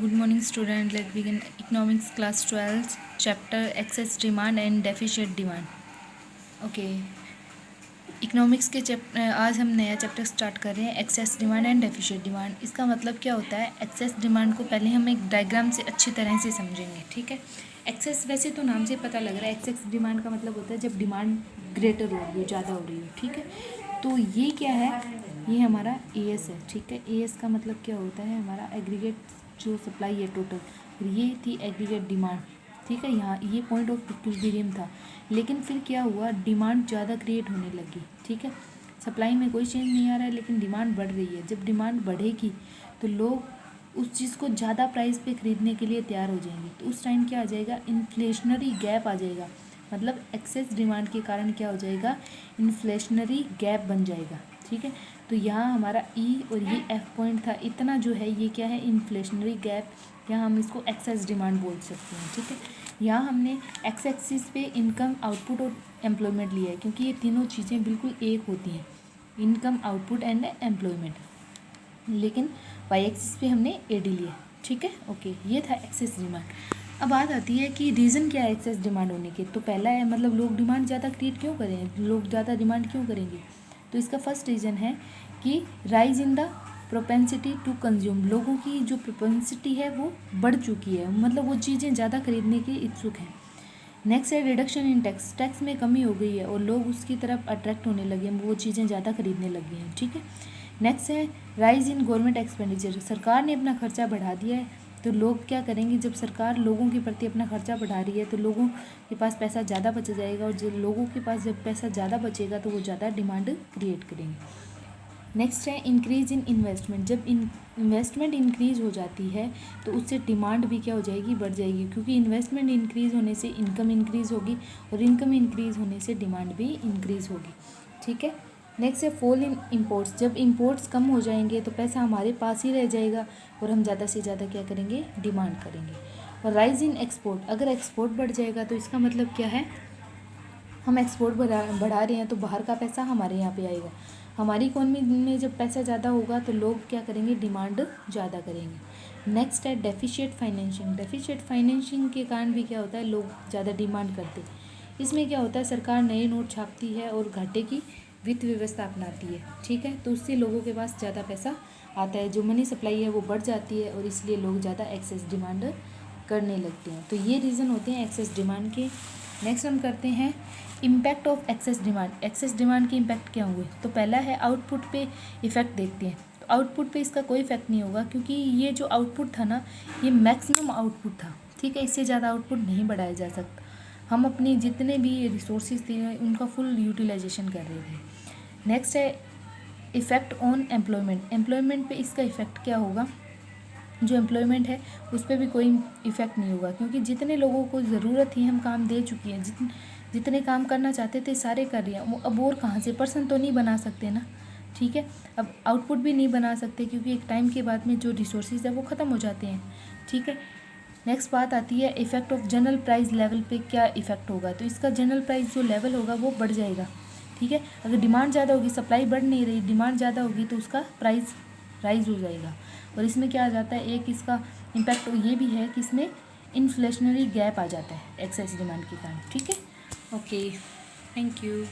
Good morning, student. Let's begin economics class 12, chapter excess demand and deficit demand. Okay. Economics के आज हम नया chapter start कर रहे हैं, excess demand and deficient demand. इसका मतलब क्या होता है? एक्सेस डिमांड को पहले हम एक डायग्राम से अच्छी तरह से समझेंगे, ठीक है। एक्सेस वैसे तो नाम से पता लग रहा है, एक्सेस डिमांड का मतलब होता है जब डिमांड ग्रेटर हो रही हो, ज़्यादा हो रही हो, ठीक है। तो ये क्या है? ये हमारा एएस है, ठीक है। एएस का मतलब क्या होता है? हमारा एग्रीगेट जो सप्लाई है टोटल, और ये थी एग्रीगेट डिमांड, ठीक है। यहाँ ये पॉइंट ऑफ इक्विलिब्रियम था, लेकिन फिर क्या हुआ? डिमांड ज़्यादा क्रिएट होने लगी, ठीक है। सप्लाई में कोई चेंज नहीं आ रहा है, लेकिन डिमांड बढ़ रही है। जब डिमांड बढ़ेगी तो लोग उस चीज़ को ज़्यादा प्राइस पे ख़रीदने के लिए तैयार हो जाएंगे। तो उस टाइम क्या आ जाएगा? इन्फ्लेशनरी गैप आ जाएगा। मतलब एक्सेस डिमांड के कारण क्या हो जाएगा? इन्फ्लेशनरी गैप बन जाएगा, ठीक है। तो यहाँ हमारा ई और ये एफ पॉइंट था, इतना जो है ये क्या है? इन्फ्लेशनरी गैप, यहाँ हम इसको एक्सेस डिमांड बोल सकते हैं, ठीक है। यहाँ हमने एक्स एक्सिस पे इनकम, आउटपुट और एम्प्लॉयमेंट लिया है, क्योंकि ये तीनों चीज़ें बिल्कुल एक होती हैं, इनकम, आउटपुट एंड एम्प्लॉयमेंट। लेकिन वाई एक्सिस पे हमने एडी लिया, ठीक है। ओके, ये था एक्सेस डिमांड। अब बात आती है कि रीज़न क्या है एक्सेस डिमांड होने के। तो पहला है, मतलब लोग डिमांड ज़्यादा क्रिएट क्यों करें, लोग ज़्यादा डिमांड क्यों करेंगे? तो इसका फर्स्ट रीज़न है कि rise in the propensity to consume. लोगों की जो प्रोपेंसिटी है वो बढ़ चुकी है, मतलब वो चीज़ें ज़्यादा खरीदने के इच्छुक हैं। नेक्स्ट है रिडक्शन इन टैक्स, टैक्स में कमी हो गई है और लोग उसकी तरफ अट्रैक्ट होने लगे हैं, वो चीज़ें ज़्यादा खरीदने लगे हैं, ठीक है। नेक्स्ट है राइज इन गवर्नमेंट एक्सपेंडिचर, सरकार ने अपना खर्चा बढ़ा दिया है, तो लोग क्या करेंगे? जब सरकार लोगों के प्रति अपना खर्चा बढ़ा रही है तो लोगों के पास पैसा ज़्यादा बच जाएगा, और जब लोगों के पास जब पैसा ज़्यादा बचेगा तो वो ज़्यादा डिमांड क्रिएट करेंगे। नेक्स्ट है इंक्रीज इन इन्वेस्टमेंट, जब इन्वेस्टमेंट इंक्रीज हो जाती है तो उससे डिमांड भी क्या हो जाएगी? बढ़ जाएगी, क्योंकि इन्वेस्टमेंट इंक्रीज होने से इनकम इंक्रीज होगी, और इनकम इंक्रीज होने से डिमांड भी इंक्रीज होगी, ठीक है। नेक्स्ट है फॉल इन इम्पोर्ट्स, जब इम्पोर्ट्स कम हो जाएंगे तो पैसा हमारे पास ही रह जाएगा और हम ज़्यादा से ज़्यादा क्या करेंगे? डिमांड करेंगे। और राइज इन एक्सपोर्ट, अगर एक्सपोर्ट बढ़ जाएगा तो इसका मतलब क्या है? हम एक्सपोर्ट बढ़ा रहे हैं तो बाहर का पैसा हमारे यहाँ पे आएगा। हमारी इकोनॉमी में जब पैसा ज़्यादा होगा तो लोग क्या करेंगे? डिमांड ज़्यादा करेंगे। नेक्स्ट है डेफिशिएट फाइनेंशिंग, डेफिशिएट फाइनेंशिंग के कारण भी क्या होता है? लोग ज़्यादा डिमांड करते हैं। इसमें क्या होता है? सरकार नए नोट छापती है और घाटे की वित्त व्यवस्था अपनाती है, ठीक है। तो उससे लोगों के पास ज़्यादा पैसा आता है, जो मनी सप्लाई है वो बढ़ जाती है, और इसलिए लोग ज़्यादा एक्सेस डिमांड करने लगते हैं। तो ये रीज़न होते हैं एक्सेस डिमांड के। नेक्स्ट हम करते हैं impact of excess demand. Excess demand के इम्पैक्ट क्या होंगे? तो पहला है आउटपुट पे इफ़ेक्ट देखते हैं। तो आउटपुट पे इसका कोई इफेक्ट नहीं होगा, क्योंकि ये जो आउटपुट था ना, ये मैक्सिमम आउटपुट था, ठीक है। इससे ज़्यादा आउटपुट नहीं बढ़ाया जा सकता। हम अपने जितने भी रिसोर्सेज थे उनका फुल यूटिलाइजेशन कर रहे थे। नेक्स्ट है इफ़ेक्ट ऑन एम्प्लॉयमेंट, एम्प्लॉयमेंट पे इसका इफ़ेक्ट क्या होगा? जो एम्प्लॉयमेंट है उस पर भी कोई इफ़ेक्ट नहीं होगा, क्योंकि जितने लोगों को ज़रूरत थी हम काम दे चुकी हैं, जितने काम करना चाहते थे सारे कर रही हैं। अब और कहाँ से? पर्सन तो नहीं बना सकते ना, ठीक है। अब आउटपुट भी नहीं बना सकते, क्योंकि एक टाइम के बाद में जो रिसोर्सेज है वो ख़त्म हो जाते हैं, ठीक है। नेक्स्ट बात आती है effect of general price level पे क्या इफ़ेक्ट होगा? तो इसका जनरल प्राइस जो लेवल होगा वो बढ़ जाएगा, ठीक है। अगर डिमांड ज़्यादा होगी, सप्लाई बढ़ नहीं रही, डिमांड ज़्यादा होगी, तो उसका प्राइस राइज हो जाएगा। और इसमें क्या आ जाता है? एक इसका इम्पैक्ट ये भी है कि इसमें इन्फ्लेशनरी गैप आ जाता है एक्सेस डिमांड के कारण, ठीक है। Okay, thank you.